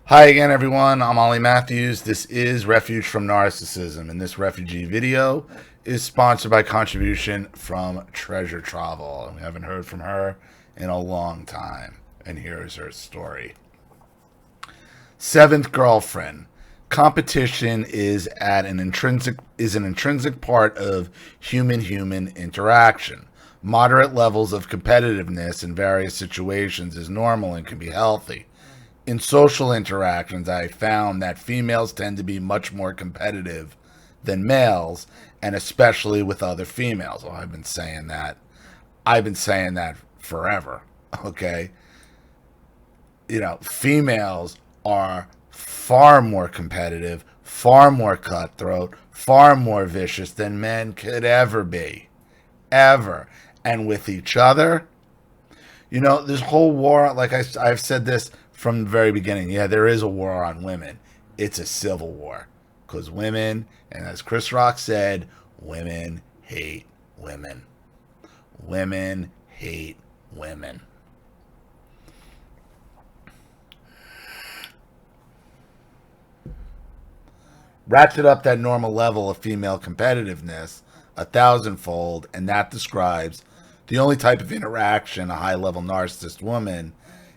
Hi again, everyone. I'm Ollie Matthews. This is Refuge from Narcissism, and this refugee video is sponsored by contribution from Treasure Travel. We haven't heard from her in a long time, and here is her story. Seventh girlfriend. Competition is an intrinsic part of human interaction. Moderate levels of competitiveness in various situations is normal and can be healthy. In social interactions, I found that females tend to be much more competitive than males, and especially with other females. Well, I've been saying that. I've been saying that forever. Okay. Females are far more competitive, far more cutthroat, far more vicious than men could ever be. Ever. And with each other, this whole war, like I've said this from the very beginning. Yeah, there is a war on women. It's a civil war. Because women, and as Chris Rock said, women hate women. Women hate women. Ratchet up that normal level of female competitiveness a thousandfold, and that describes the only type of interaction a high level narcissist woman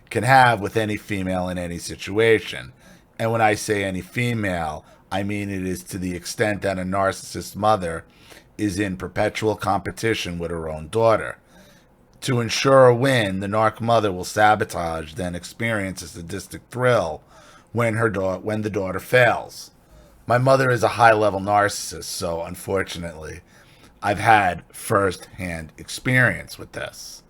can have with any female in any situation. And when I say any female, I mean it is to the extent that a narcissist mother is in perpetual competition with her own daughter. To ensure a win, the narc mother will sabotage, then experience a sadistic thrill when the daughter fails. My mother is a high level narcissist, so unfortunately, I've had first hand experience with this.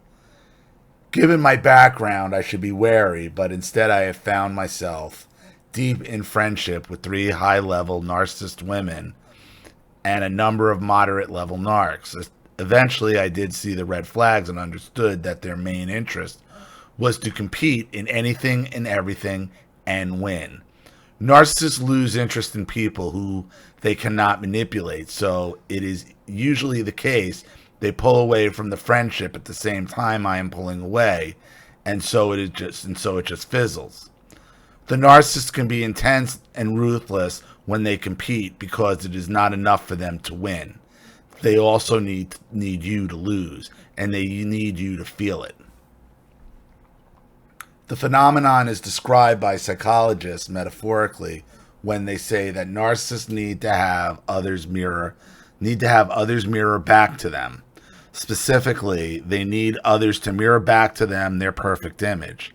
Given my background, I should be wary, but instead I have found myself deep in friendship with 3 high level narcissist women and a number of moderate level narcs. Eventually, I did see the red flags and understood that their main interest was to compete in anything and everything and win. Narcissists lose interest in people who they cannot manipulate, so it is usually the case they pull away from the friendship at the same time I am pulling away, and so it just fizzles. The narcissist can be intense and ruthless when they compete because it is not enough for them to win. They also need you to lose, and they need you to feel it. The phenomenon is described by psychologists metaphorically when they say that narcissists need to have others mirror back to them. Specifically, they need others to mirror back to them their perfect image.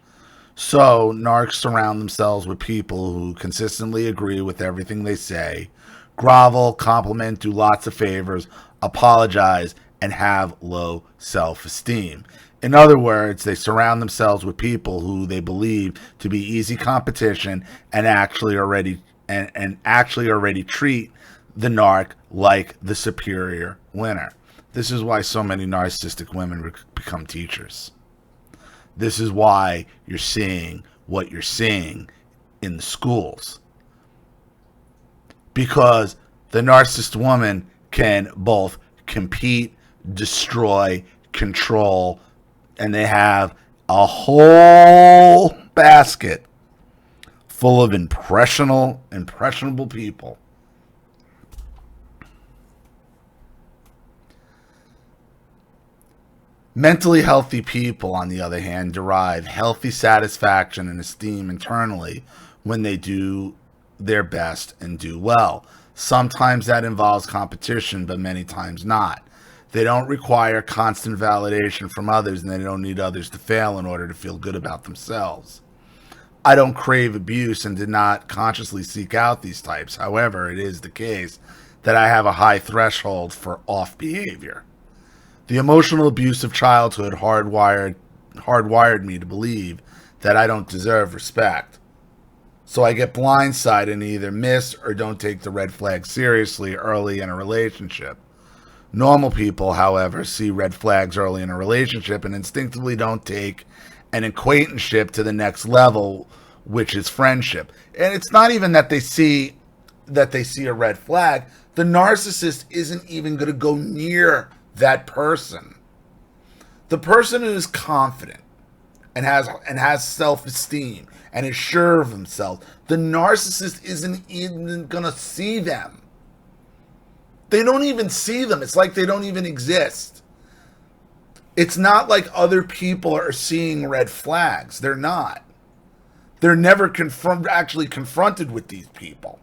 So, narcs surround themselves with people who consistently agree with everything they say, grovel, compliment, do lots of favors, apologize, and have low self-esteem. In other words, they surround themselves with people who they believe to be easy competition and actually already treat the narc like the superior winner. This is why so many narcissistic women become teachers. This is why you're seeing what you're seeing in the schools. Because the narcissist woman can both compete, destroy, control, and they have a whole basket full of impressionable people. Mentally healthy people, on the other hand, derive healthy satisfaction and esteem internally when they do their best and do well. Sometimes that involves competition, but many times not. They don't require constant validation from others, and they don't need others to fail in order to feel good about themselves. I don't crave abuse and did not consciously seek out these types. However, it is the case that I have a high threshold for off behavior. The emotional abuse of childhood hardwired me to believe that I don't deserve respect. So I get blindsided and either miss or don't take the red flag seriously early in a relationship. Normal people, however, see red flags early in a relationship and instinctively don't take an acquaintanceship to the next level, which is friendship. And it's not even that they see a red flag. The narcissist isn't even going to go near that person. The person who is confident, and has self-esteem and is sure of himself, the narcissist isn't even gonna see them. They don't even see them. It's like they don't even exist. It's not like other people are seeing red flags. They're not. They're never actually confronted with these people.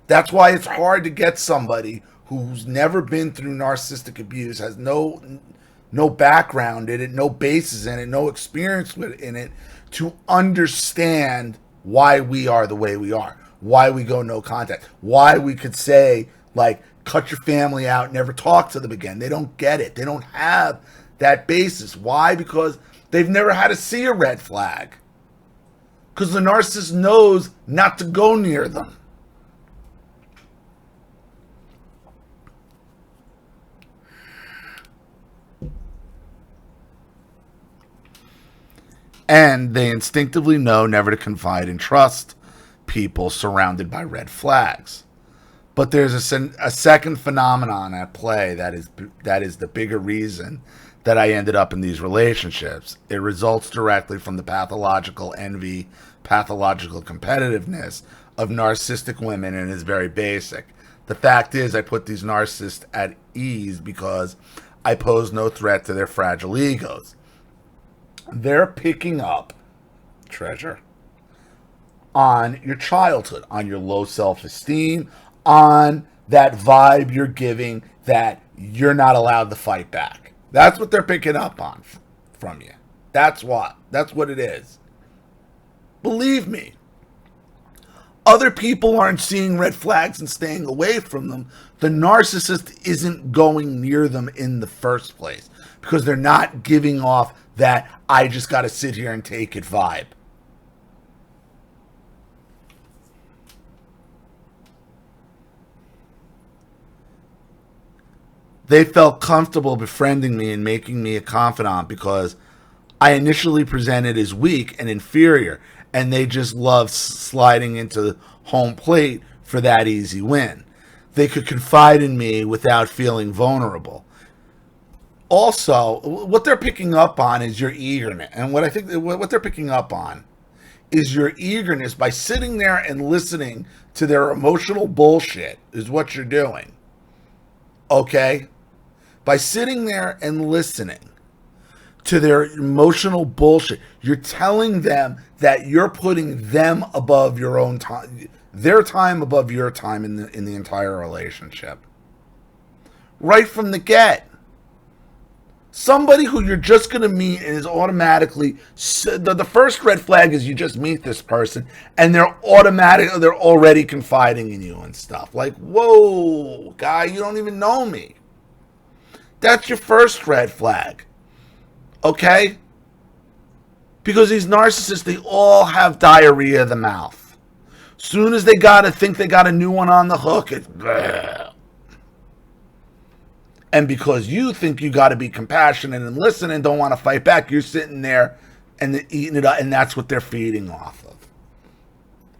That's why it's hard to get somebody who's never been through narcissistic abuse, has no background in it, no basis in it, no experience in it, to understand why we are the way we are, why we go no contact, why we could say, like, cut your family out, never talk to them again. They don't get it. They don't have that basis. Why? Because they've never had to see a red flag. Because the narcissist knows not to go near them. And they instinctively know never to confide and trust people surrounded by red flags. But there's a second phenomenon at play that is the bigger reason that I ended up in these relationships. It results directly from the pathological envy, pathological competitiveness of narcissistic women, and is very basic. The fact is, I put these narcissists at ease because I pose no threat to their fragile egos. They're picking up, treasure, on your childhood, on your low self-esteem, on that vibe you're giving that you're not allowed to fight back. That's what they're picking up on from you. That's what it is. Believe me. Other people aren't seeing red flags and staying away from them. The narcissist isn't going near them in the first place because they're not giving off that I just got to sit here and take it vibe. They felt comfortable befriending me and making me a confidant because I initially presented as weak and inferior, and they just loved sliding into the home plate for that easy win. They could confide in me without feeling vulnerable. Also, what they're picking up on is your eagerness. And what they're picking up on is your eagerness by sitting there and listening to their emotional bullshit is what you're doing. Okay? By sitting there and listening to their emotional bullshit, you're telling them that you're putting them above your own time, their time above your time in the entire relationship. Right from the get. Somebody who you're just going to meet and is automatically, the first red flag is you just meet this person and they're already confiding in you and stuff. Like, whoa, guy, you don't even know me. That's your first red flag. Okay? Because these narcissists, they all have diarrhea of the mouth. Soon as they think they got a new one on the hook, it's bleh. And because you think you got to be compassionate and listen and don't want to fight back, you're sitting there and eating it up, and that's what they're feeding off of.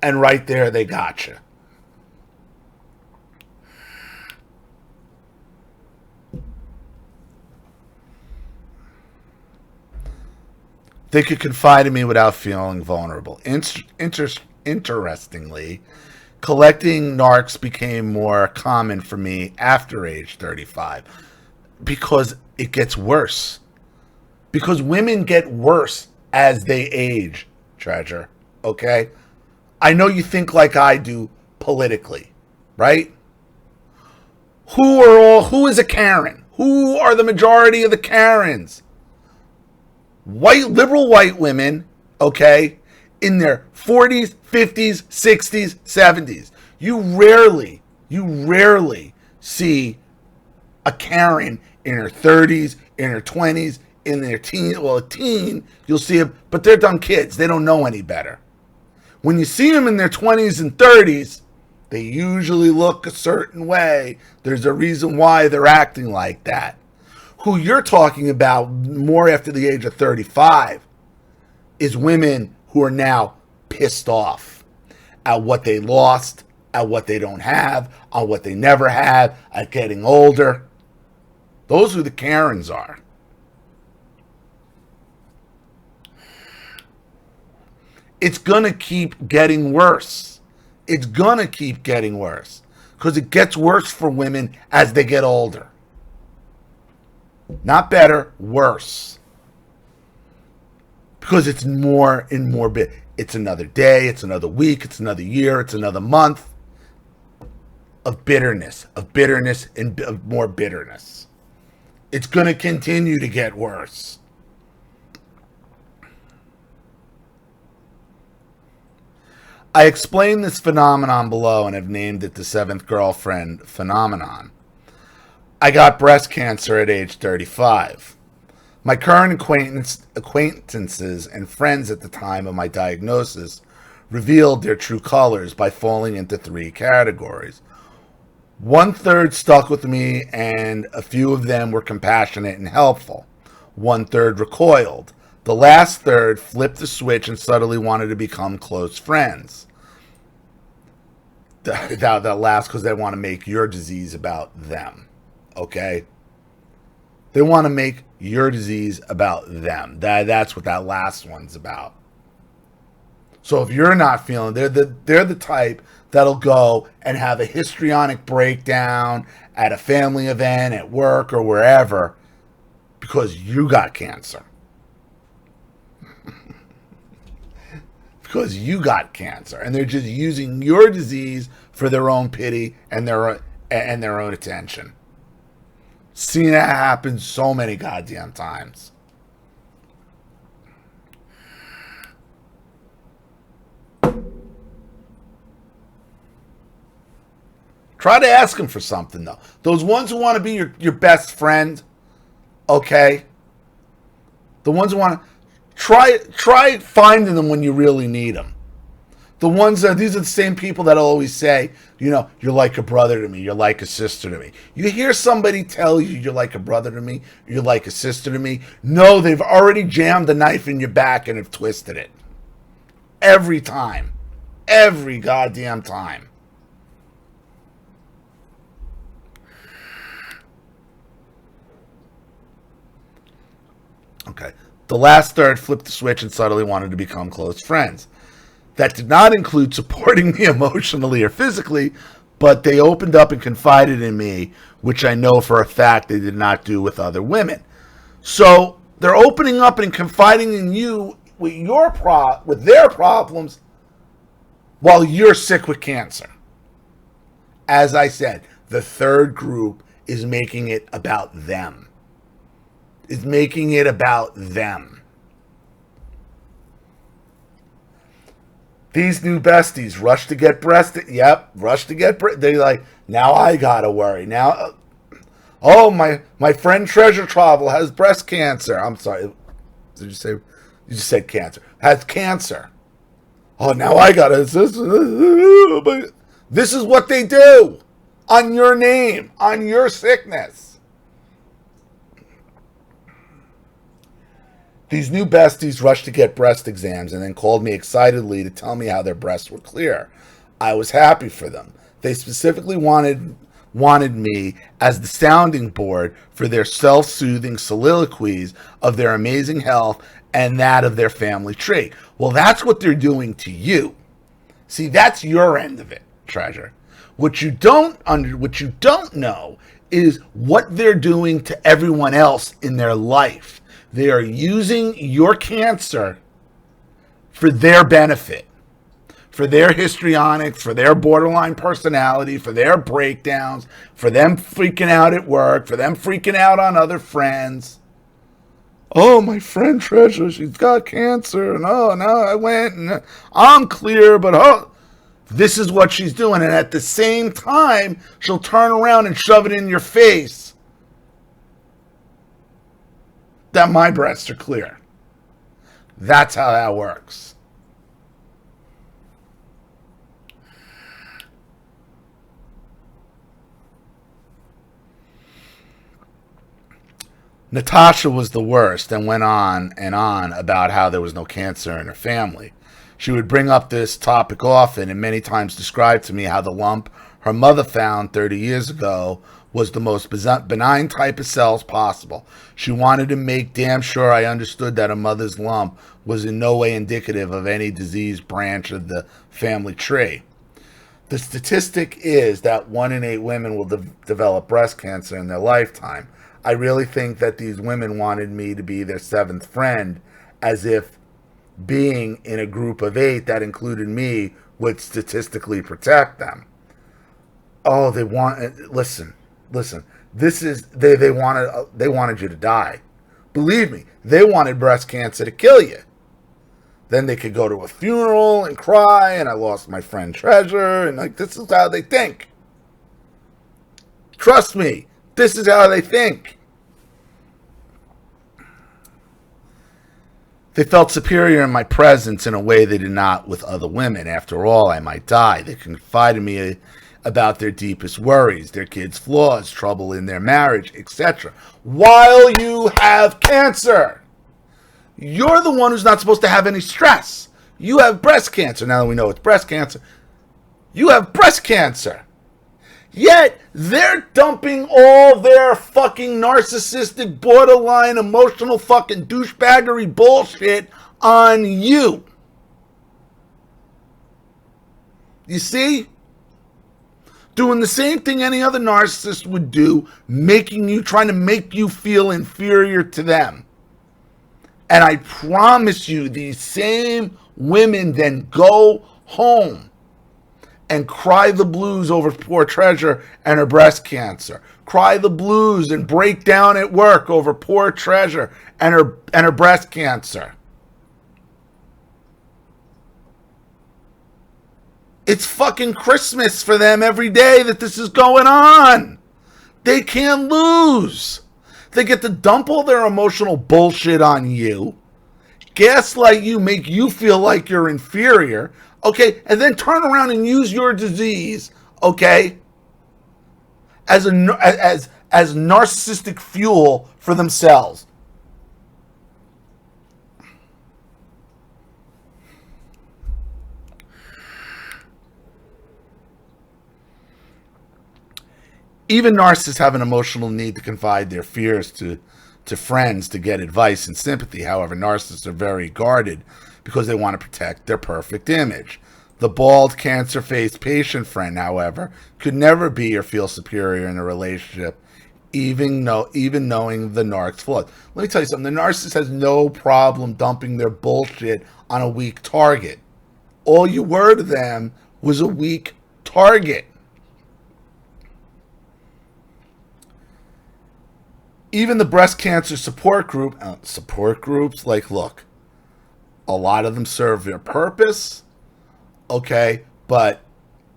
And right there, they got you. They could confide in me without feeling vulnerable. Interestingly, collecting narcs became more common for me after age 35 because it gets worse. Because women get worse as they age, treasure. Okay? I know you think like I do politically, right? Who is a Karen? Who are the majority of the Karens? Liberal white women, okay, in their 40s, 50s, 60s, 70s. You rarely see a Karen in her 30s, in her 20s, in their teen. Well, a teen, you'll see them, but they're dumb kids. They don't know any better. When you see them in their 20s and 30s, they usually look a certain way. There's a reason why they're acting like that. Who you're talking about more after the age of 35 is women who are now pissed off at what they lost, at what they don't have, on what they never had, at getting older. Those are who the Karens are. it's going to keep getting worse. It's going to keep getting worse because it gets worse for women as they get older. Not better, worse. Because it's more and more bit. It's another day, it's another week, it's another year, it's another month of bitterness, and of more bitterness. It's going to continue to get worse. I explained this phenomenon below and have named it the seventh girlfriend phenomenon. I got breast cancer at age 35. My current acquaintances and friends at the time of my diagnosis revealed their true colors by falling into three categories. 1/3 stuck with me, and a few of them were compassionate and helpful. 1/3 recoiled. The last third flipped the switch and suddenly wanted to become close friends. That last because they want to make your disease about them. Okay? They want to make your disease about them. That's what that last one's about. So if you're not feeling, they're the type that'll go and have a histrionic breakdown at a family event, at work, or wherever because you got cancer. Because you got cancer, and they're just using your disease for their own pity and their own attention. Seen that happen so many goddamn times. Try to ask them for something, though. Those ones who want to be your best friend, okay? The ones who want to try finding them when you really need them. The ones that these are the same people that'll always say, you're like a brother to me, you're like a sister to me. You hear somebody tell you you're like a brother to me, you're like a sister to me. No, they've already jammed the knife in your back and have twisted it. Every time. Every goddamn time. Okay. The last third flipped the switch and suddenly wanted to become close friends. That did not include supporting me emotionally or physically, but they opened up and confided in me, which I know for a fact they did not do with other women. So they're opening up and confiding in you with their problems while you're sick with cancer. As I said, the third group is making it about them. Is making it about them. These new besties rush to get breasted. Yep, rush to get breasted. They're like, now I gotta worry. Now, my friend Treasure Travel has breast cancer. I'm sorry. Did you say? You just said cancer. Has cancer. Oh, now I gotta. This is what they do on your name, on your sickness. These new besties rushed to get breast exams and then called me excitedly to tell me how their breasts were clear. I was happy for them. They specifically wanted me as the sounding board for their self-soothing soliloquies of their amazing health and that of their family tree. Well, that's what they're doing to you. See, that's your end of it, treasure. What you don't know is what they're doing to everyone else in their life. They are using your cancer for their benefit, for their histrionics, for their borderline personality, for their breakdowns, for them freaking out at work, for them freaking out on other friends. Oh, my friend Treasure, she's got cancer. And oh, no, I went and I'm clear, but this is what she's doing. And at the same time, she'll turn around and shove it in your face that my breasts are clear. That's how that works. Natasha was the worst and went on and on about how there was no cancer in her family. She would bring up this topic often and many times describe to me how the lump her mother found 30 years ago was the most benign type of cells possible. She wanted to make damn sure I understood that her mother's lump was in no way indicative of any disease branch of the family tree. The statistic is that 1 in 8 women will develop breast cancer in their lifetime. I really think that these women wanted me to be their 7th friend, as if being in a group of 8 that included me would statistically protect them. Oh, they want, listen. This is they wanted you to die. Believe me, they wanted breast cancer to kill you. Then they could go to a funeral and cry, and I lost my friend Treasure, and like, this is how they think. Trust me, this is how they think. They felt superior in my presence in a way they did not with other women. After all, I might die. They confided in me about their deepest worries, their kids' flaws, trouble in their marriage, etc. While you have cancer. You're the one who's not supposed to have any stress. You have breast cancer. Now that we know it's breast cancer, you have breast cancer. Yet, they're dumping all their fucking narcissistic, borderline, emotional fucking douchebaggery bullshit on you. You see? Doing the same thing any other narcissist would do, trying to make you feel inferior to them. And I promise you, these same women then go home and cry the blues over poor Treasure and her breast cancer. Cry the blues and break down at work over poor Treasure and her breast cancer. It's fucking Christmas for them every day that this is going on. They can't lose. They get to dump all their emotional bullshit on you, gaslight you, make you feel like you're inferior, okay, and then turn around and use your disease, okay, as narcissistic fuel for themselves. Even narcissists have an emotional need to confide their fears to friends to get advice and sympathy. However, narcissists are very guarded because they want to protect their perfect image. The bald, cancer-faced patient friend, however, could never be or feel superior in a relationship, even knowing the narc's flaws. Let me tell you something. The narcissist has no problem dumping their bullshit on a weak target. All you were to them was a weak target. Even the breast cancer support groups, like, look, a lot of them serve their purpose, okay, but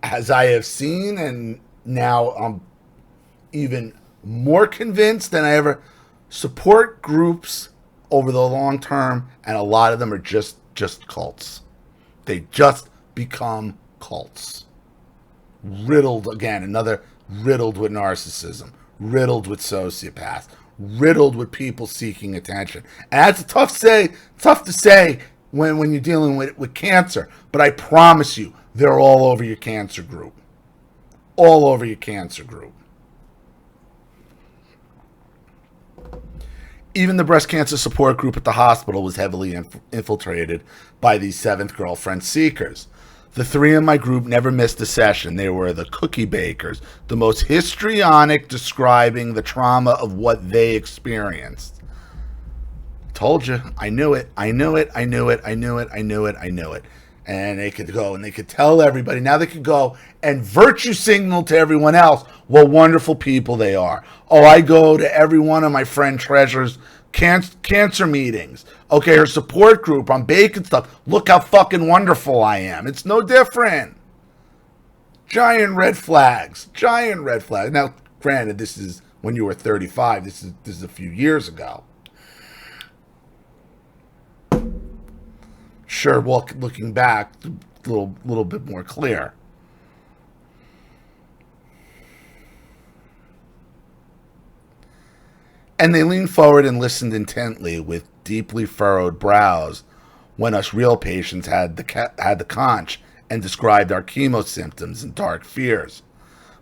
as I have seen, and now I'm even more convinced than I ever, support groups over the long term, and a lot of them are just cults. They just become cults. Riddled with narcissism, riddled with sociopaths, riddled with people seeking attention. And that's tough to say when you're dealing with cancer. But I promise you, they're all over your cancer group. All over your cancer group. Even the breast cancer support group at the hospital was heavily infiltrated by these 7th girlfriend seekers. The 3 in my group never missed a session. They were the cookie bakers, the most histrionic, describing the trauma of what they experienced. Told you. I knew it. And they could go and they could tell everybody. Now they could go and virtue signal to everyone else what wonderful people they are. Oh, I go to every one of my friend Treasure's cancer meetings. Okay, her support group, I'm baking stuff. Look how fucking wonderful I am. It's no different. Giant red flags. Now, granted, this is when you were 35. This is a few years ago. Sure, well, looking back, a little bit more clear. And they leaned forward and listened intently with deeply furrowed brows when us real patients had the conch and described our chemo symptoms and dark fears.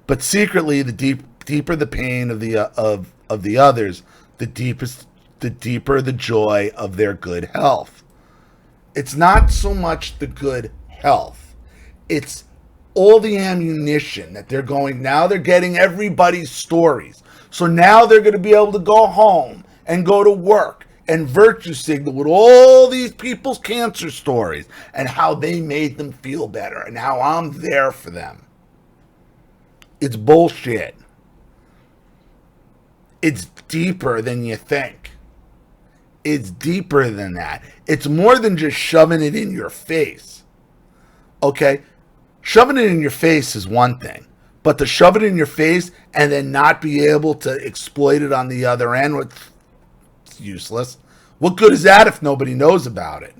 But secretly, deeper the pain of the others, the deeper the joy of their good health. It's not so much the good health. It's all the ammunition that they're going. Now they're getting everybody's stories. So now they're going to be able to go home and go to work and virtue signal with all these people's cancer stories and how they made them feel better and how I'm there for them. It's bullshit. It's deeper than you think. It's deeper than that. It's more than just shoving it in your face. Okay? Shoving it in your face is one thing. But to shove it in your face and then not be able to exploit it on the other end, it's useless. What good is that if nobody knows about it?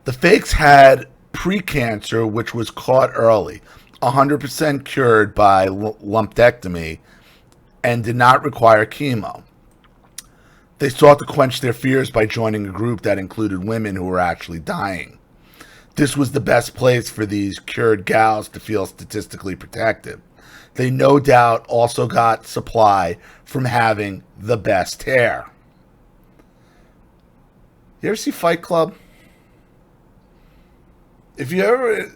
The fakes had precancer, which was caught early, 100% cured by lumpectomy, and did not require chemo. They sought to quench their fears by joining a group that included women who were actually dying. This was the best place for these cured gals to feel statistically protected. They no doubt also got supply from having the best hair. You ever see Fight Club? If you ever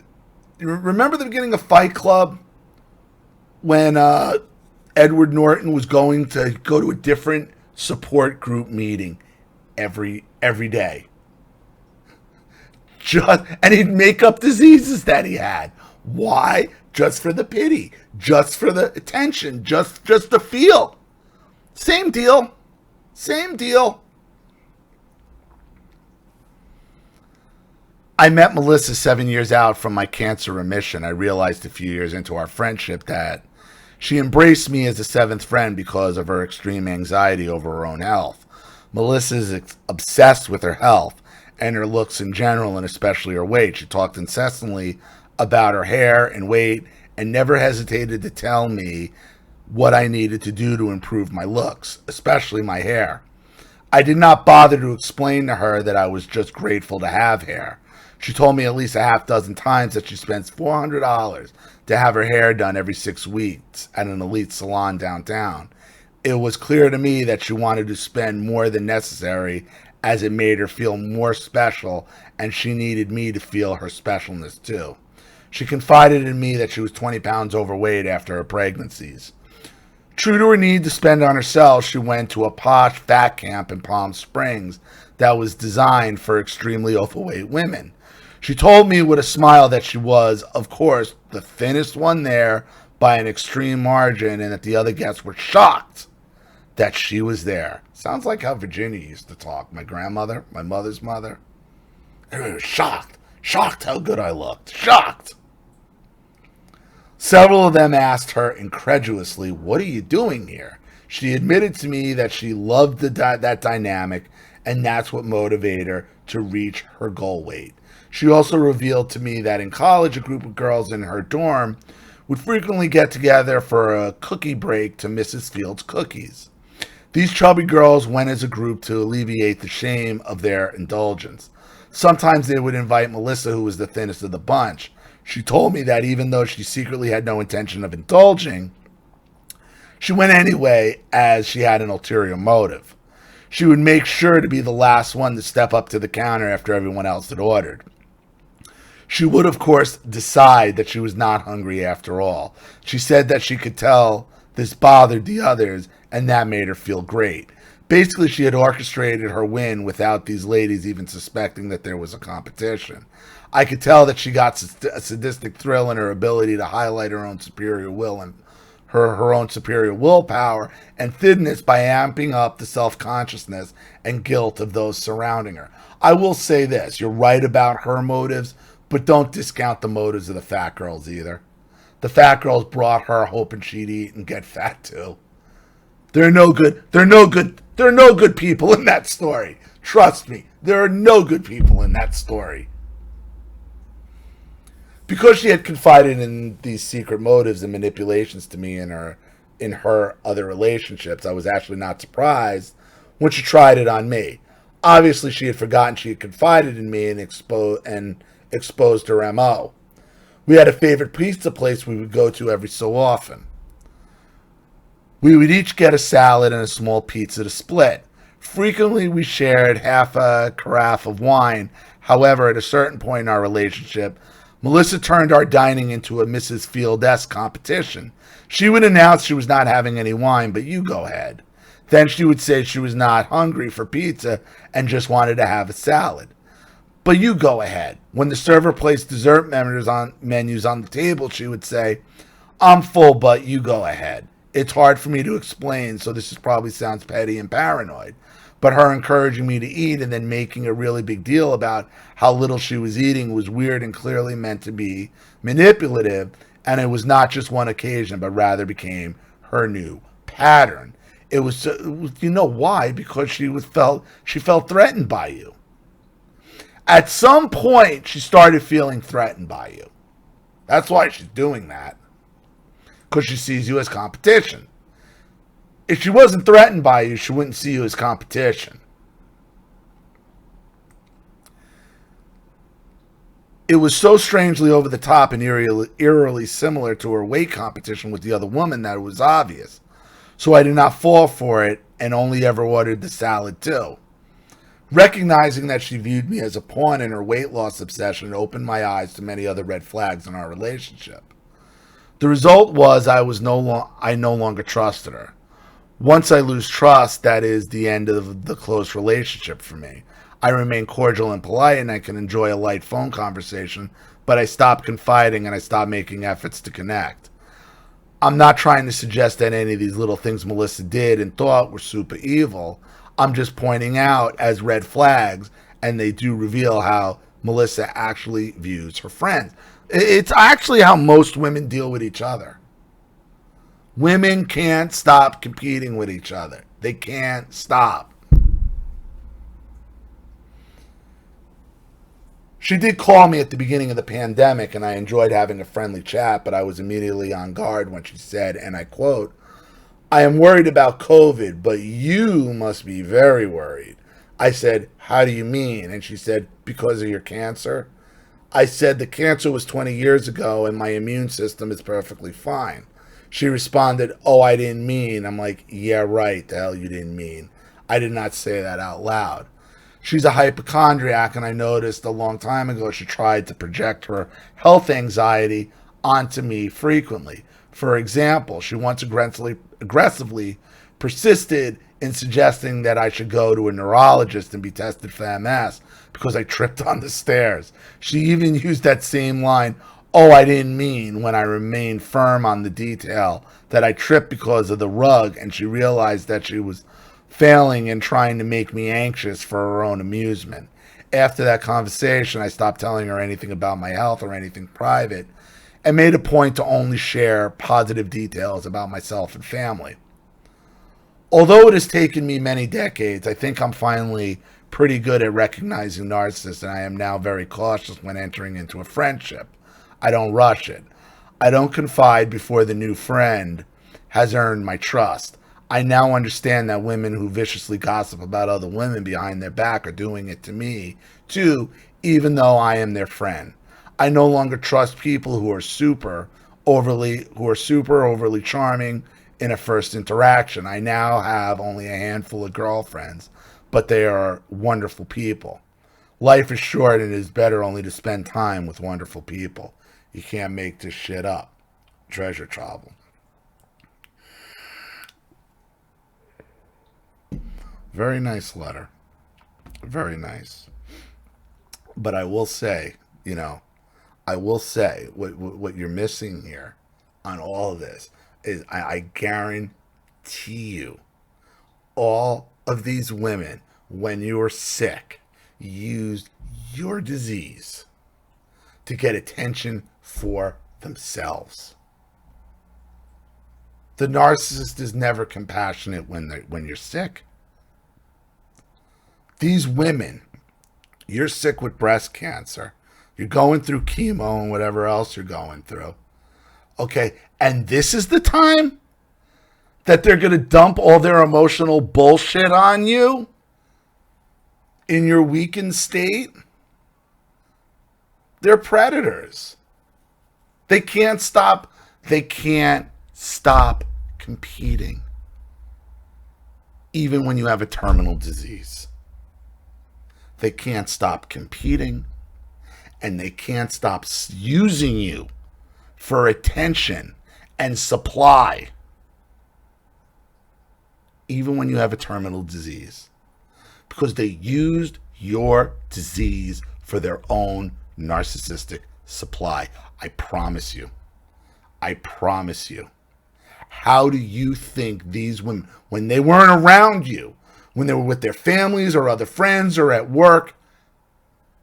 remember the beginning of Fight Club when Edward Norton was going to go to a different support group meeting every day. And he'd make up diseases that he had. Why? Just for the pity, just for the attention, just to feel. Same deal. Same deal. I met Melissa 7 years out from my cancer remission. I realized a few years into our friendship that she embraced me as a seventh friend because of her extreme anxiety over her own health. Melissa's obsessed with her health and her looks in general, and especially her weight. She talked incessantly about her hair and weight and never hesitated to tell me what I needed to do to improve my looks, especially my hair. I did not bother to explain to her that I was just grateful to have hair. She told me at least a half dozen times that she spends $400 to have her hair done every 6 weeks at an elite salon downtown. It was clear to me that she wanted to spend more than necessary, as it made her feel more special, and she needed me to feel her specialness too. She confided in me that she was 20 pounds overweight after her pregnancies. True to her need to spend on herself, she went to a posh fat camp in Palm Springs that was designed for extremely overweight women. She told me with a smile that she was, of course, the thinnest one there by an extreme margin, and that the other guests were shocked that she was there. Sounds like how Virginia used to talk. My grandmother, my mother's mother. Everybody was shocked. Shocked how good I looked. Shocked. Several of them asked her incredulously, "What are you doing here?" She admitted to me that she loved that dynamic, and that's what motivated her to reach her goal weight. She also revealed to me that in college, a group of girls in her dorm would frequently get together for a cookie break to Mrs. Fields' cookies. These chubby girls went as a group to alleviate the shame of their indulgence. Sometimes they would invite Melissa, who was the thinnest of the bunch. She told me that even though she secretly had no intention of indulging, she went anyway as she had an ulterior motive. She would make sure to be the last one to step up to the counter after everyone else had ordered. She would, of course, decide that she was not hungry after all. She said that she could tell this bothered the others, and that made her feel great. Basically, she had orchestrated her win without these ladies even suspecting that there was a competition. I could tell that she got a sadistic thrill in her ability to highlight her own superior will and her own superior willpower and thinness by amping up the self-consciousness and guilt of those surrounding her. I will say this, you're right about her motives, but don't discount the motives of the fat girls either. The fat girls brought her hoping she'd eat and get fat too. They're no good people in that story. Trust me, there are no good people in that story. Because she had confided in these secret motives and manipulations to me in her in her other relationships. I was actually not surprised when she tried it on me. Obviously, she had forgotten she had confided in me and exposed her MO. We had a favorite pizza place we would go to every so often. We would each get a salad and a small pizza to split. Frequently, we shared half a carafe of wine. However, at a certain point in our relationship, Melissa turned our dining into a Mrs. Field-esque competition. She would announce she was not having any wine, but you go ahead. Then she would say she was not hungry for pizza and just wanted to have a salad. But you go ahead. When the server placed dessert menus on the table, she would say, I'm full, but you go ahead. It's hard for me to explain, so this probably sounds petty and paranoid. But her encouraging me to eat and then making a really big deal about how little she was eating was weird and clearly meant to be manipulative, and it was not just one occasion, but rather became her new pattern. It was, you know why? Because she felt threatened by you. At some point, she started feeling threatened by you. That's why she's doing that. Because she sees you as competition. If she wasn't threatened by you, she wouldn't see you as competition. It was so strangely over the top and eerily similar to her weight competition with the other woman that it was obvious. So I did not fall for it and only ever ordered the salad too. Recognizing that she viewed me as a pawn in her weight loss obsession opened my eyes to many other red flags in our relationship. The result was I no longer trusted her. Once I lose trust, that is the end of the close relationship for me. I remain cordial and polite, and I can enjoy a light phone conversation, but I stop confiding and I stop making efforts to connect. I'm not trying to suggest that any of these little things Melissa did and thought were super evil. I'm just pointing out as red flags, and they do reveal how Melissa actually views her friends. It's actually how most women deal with each other. Women can't stop competing with each other. They can't stop. She did call me at the beginning of the pandemic, and I enjoyed having a friendly chat, but I was immediately on guard when she said, and I quote, I am worried about COVID, but you must be very worried. I said, how do you mean? And she said, because of your cancer? I said, the cancer was 20 years ago, and my immune system is perfectly fine. She responded, oh, I didn't mean. I'm like, yeah, right, the hell you didn't mean. I did not say that out loud. She's a hypochondriac, and I noticed a long time ago she tried to project her health anxiety onto me frequently. For example, she once aggressively persisted in suggesting that I should go to a neurologist and be tested for MS because I tripped on the stairs. She even used that same line, oh, I didn't mean, when I remained firm on the detail that I tripped because of the rug, and she realized that she was failing and trying to make me anxious for her own amusement. After that conversation, I stopped telling her anything about my health or anything private and made a point to only share positive details about myself and family. Although it has taken me many decades, I think I'm finally pretty good at recognizing narcissists, and I am now very cautious when entering into a friendship. I don't rush it. I don't confide before the new friend has earned my trust. I now understand that women who viciously gossip about other women behind their back are doing it to me, too, even though I am their friend. I no longer trust people who are super overly charming in a first interaction. I now have only a handful of girlfriends, but they are wonderful people. Life is short, and it is better only to spend time with wonderful people. You can't make this shit up. Treasure Travel. Very nice letter. Very nice. But I will say, what you're missing here on all of this is I guarantee you, all of these women, when you were sick, used your disease to get attention for themselves. The narcissist is never compassionate when you're sick. These women, you're sick with breast cancer, you're going through chemo and whatever else you're going through. Okay, and this is the time that they're going to dump all their emotional bullshit on you in your weakened state. They're predators. They can't stop competing. Even when you have a terminal disease. They can't stop competing, and they can't stop using you for attention and supply. Even when you have a terminal disease. Because they used your disease for their own narcissistic supply. I promise you. I promise you. How do you think these women, when they weren't around you, when they were with their families or other friends or at work,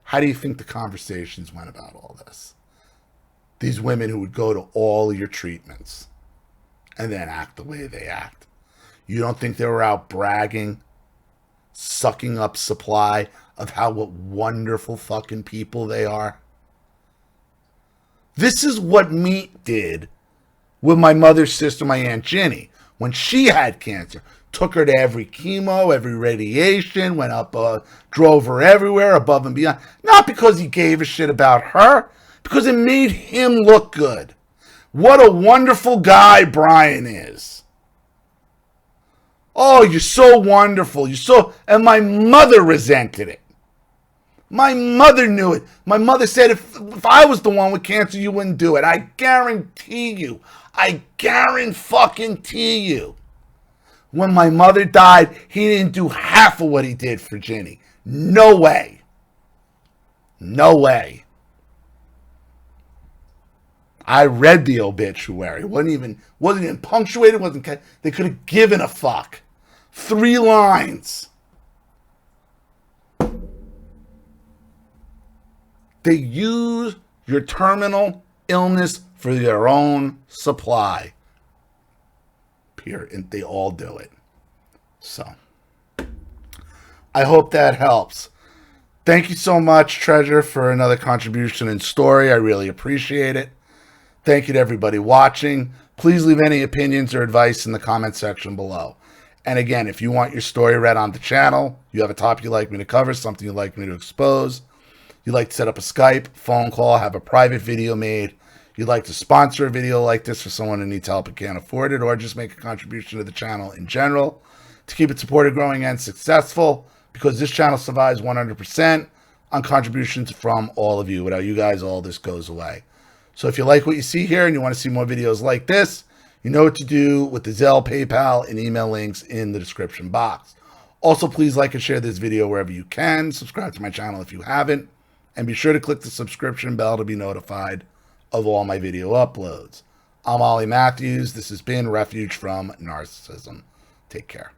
how do you think the conversations went about all this? These women who would go to all of your treatments and then act the way they act. You don't think they were out bragging, sucking up supply of what wonderful fucking people they are? This is what Meat did with my mother's sister, my Aunt Ginny, when she had cancer. Took her to every chemo, every radiation, went up, drove her everywhere, above and beyond. Not because he gave a shit about her, because it made him look good. What a wonderful guy Brian is. Oh, you're so wonderful. And my mother resented it. My mother knew it. My mother said if I was the one with cancer, you wouldn't do it. I guarantee you. I guarantee you. When my mother died, he didn't do half of what he did for Ginny. No way. No way. I read the obituary. It wasn't even punctuated. They could have given a fuck. 3 lines. They use your terminal illness for their own supply. Period. And they all do it. So, I hope that helps. Thank you so much, Treasure, for another contribution and story. I really appreciate it. Thank you to everybody watching. Please leave any opinions or advice in the comment section below. And again, if you want your story read on the channel, you have a topic you'd like me to cover, something you'd like me to expose, you'd like to set up a Skype, phone call, have a private video made, you'd like to sponsor a video like this for someone who needs help and can't afford it, or just make a contribution to the channel in general to keep it supported, growing, and successful, because this channel survives 100% on contributions from all of you. Without you guys, all this goes away. So if you like what you see here and you want to see more videos like this, you know what to do with the Zelle, PayPal, and email links in the description box. Also, please like and share this video wherever you can. Subscribe to my channel if you haven't. And be sure to click the subscription bell to be notified of all my video uploads. I'm Ollie Matthews. This has been Refuge from Narcissism. Take care.